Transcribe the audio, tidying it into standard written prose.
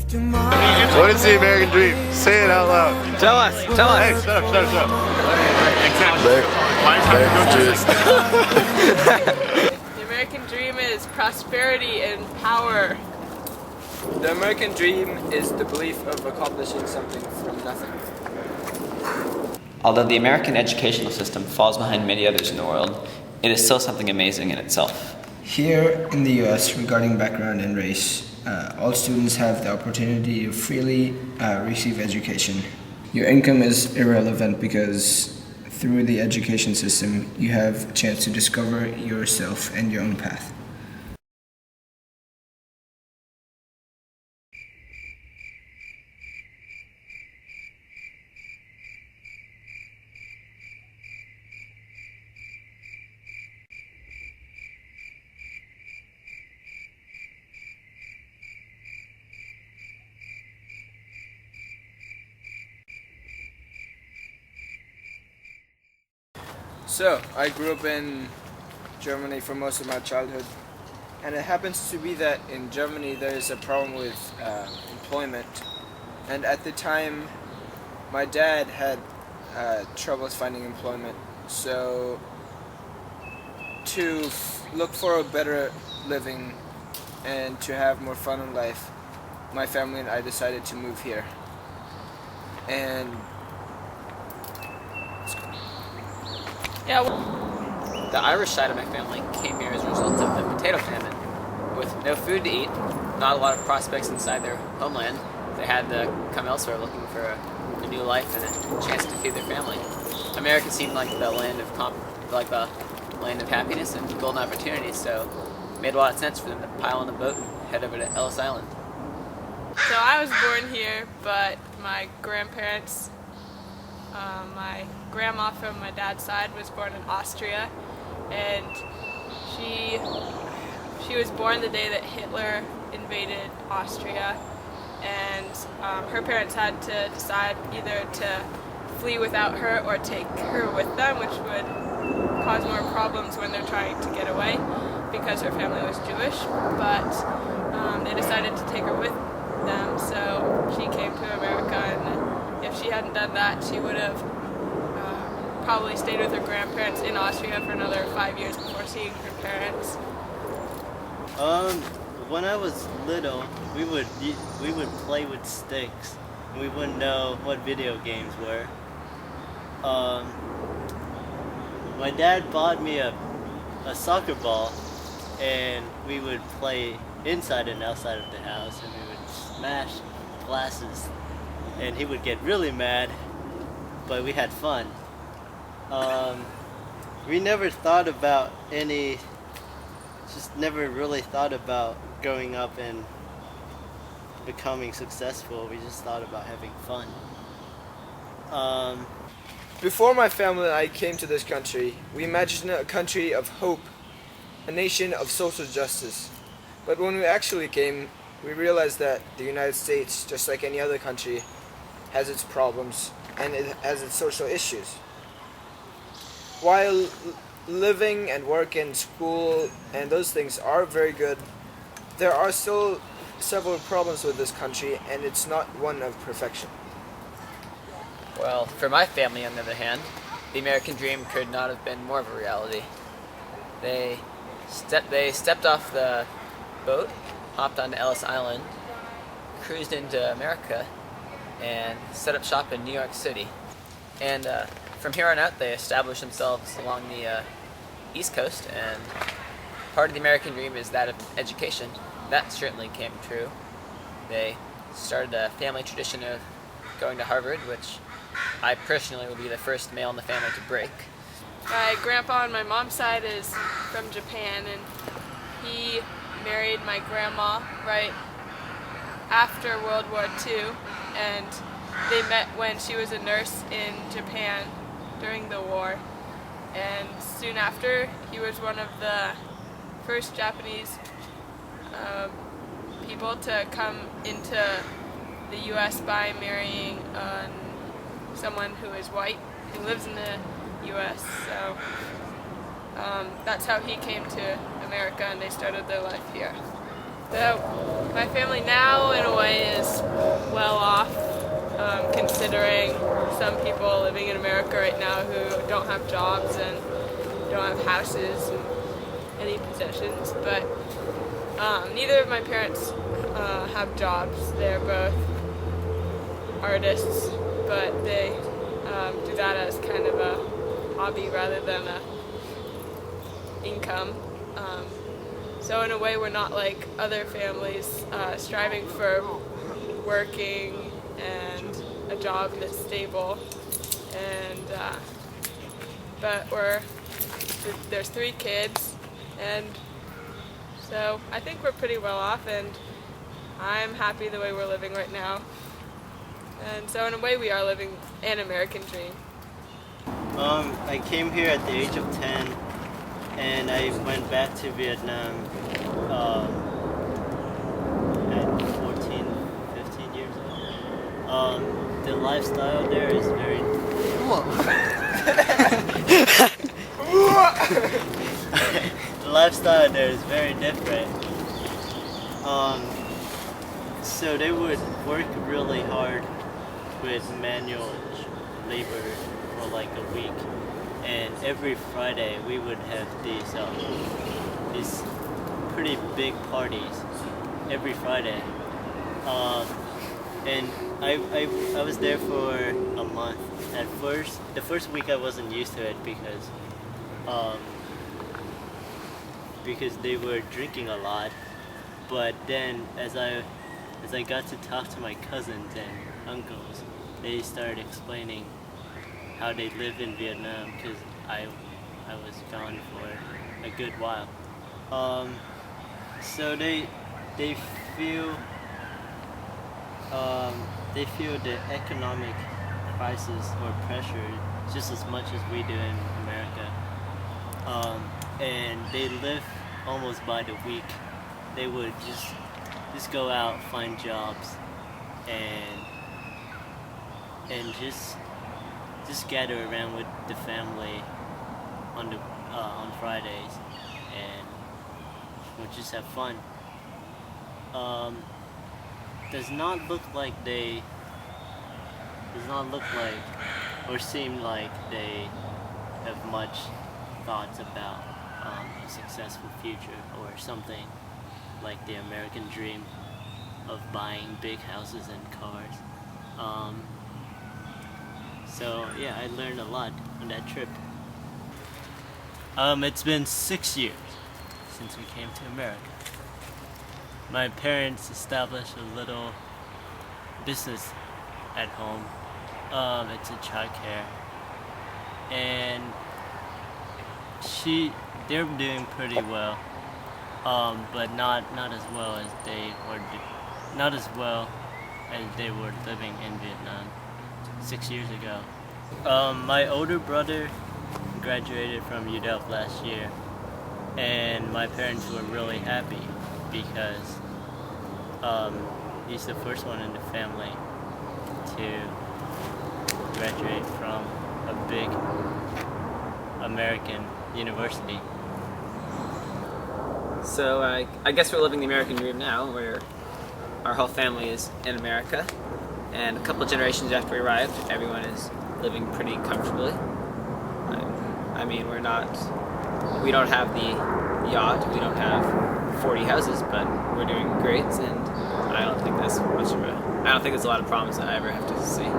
What is the American dream? Say it out loud. Tell us. Hey, shut up, shut up, shut up. The American dream is prosperity and power. The American dream is the belief of accomplishing something from nothing. Although the American educational system falls behind many others in the world, it is still something amazing in itself. Here in the US, regarding background and race, all students have the opportunity to freely receive education. Your income is irrelevant because through the education system, you have a chance to discover yourself and your own path. So, I grew up in Germany for most of my childhood, and it happens to be that in Germany there is a problem with employment, and at the time my dad had troubles finding employment, so to look for a better living and to have more fun in life, my family and I decided to move here. And Yeah. The Irish side of my family came here as a result of the potato famine. With no food to eat, not a lot of prospects inside their homeland, they had to come elsewhere looking for a new life and a chance to feed their family. America seemed like the land of happiness and golden opportunities, so it made a lot of sense for them to pile on a boat and head over to Ellis Island. So I was born here, but my grandparents, my grandma from my dad's side was born in Austria, and she was born the day that Hitler invaded Austria, and her parents had to decide either to flee without her or take her with them, which would cause more problems when they're trying to get away because her family was Jewish, but they decided to take her with them, so she came to America, and if she hadn't done that, she would have probably stayed with her grandparents in Austria for another 5 years before seeing her parents. When I was little, we would play with sticks, and we wouldn't know what video games were. My dad bought me a soccer ball, and we would play inside and outside of the house, and we would smash glasses, and he would get really mad, but we had fun. We never thought about never really thought about growing up and becoming successful. We just thought about having fun. Before my family and I came to this country, we imagined a country of hope, a nation of social justice. But when we actually came, we realized that the United States, just like any other country, has its problems and it has its social issues. While living and work and school and those things are very good, there are still several problems with this country, and it's not one of perfection. Well, for my family, on the other hand, the American dream could not have been more of a reality. They stepped off the boat, hopped onto Ellis Island, cruised into America, and set up shop in New York City. And from here on out, they established themselves along the East Coast, and part of the American dream is that of education. That certainly came true. They started a family tradition of going to Harvard, which I personally will be the first male in the family to break. My grandpa on my mom's side is from Japan, and he married my grandma right after World War II, and they met when she was a nurse in Japan during the war. And soon after, he was one of the first Japanese people to come into the U.S. by marrying someone who is white, who lives in the U.S. So that's how he came to America, and they started their life here. So my family now, in a way, is well off, considering some people living in America right now who don't have jobs and don't have houses and any possessions. But neither of my parents have jobs. They're both artists, but they do that as kind of a hobby rather than a income. So in a way, we're not like other families striving for working and a job that's stable. And but there's 3 kids, and so I think we're pretty well off, and I'm happy the way we're living right now. And so in a way, we are living an American dream. I came here at the age of 10, and I went back to Vietnam at 14, 15 years old. The lifestyle there is very... The lifestyle there is very different. So they would work really hard with manual labor for like a week, and every Friday we would have these pretty big parties every Friday. And I was there for a month. At first, the first week I wasn't used to it because they were drinking a lot. But then as I got to talk to my cousins and uncles, they started explaining how they live in Vietnam, because I was gone for a good while. So they feel the economic crisis or pressure just as much as we do in America. And they live almost by the week. They would just go out, find jobs, and just gather around with the family on Fridays, and we'll just have fun. Does not look like or seem like they have much thoughts about a successful future or something like the American dream of buying big houses and cars. So yeah, I learned a lot on that trip. It's been 6 years since we came to America. My parents established a little business at home. It's a childcare, and they're doing pretty well, but not as well as they were living in Vietnam 6 years ago. My older brother graduated from UW last year, and my parents were really happy because he's the first one in the family to graduate from a big American university. So I guess we're living the American dream now, where our whole family is in America, and a couple of generations after we arrived, everyone is living pretty comfortably. I mean, we don't have the yacht, we don't have 40 houses, but we're doing great, and I don't think there's a lot of problems that I ever have to see.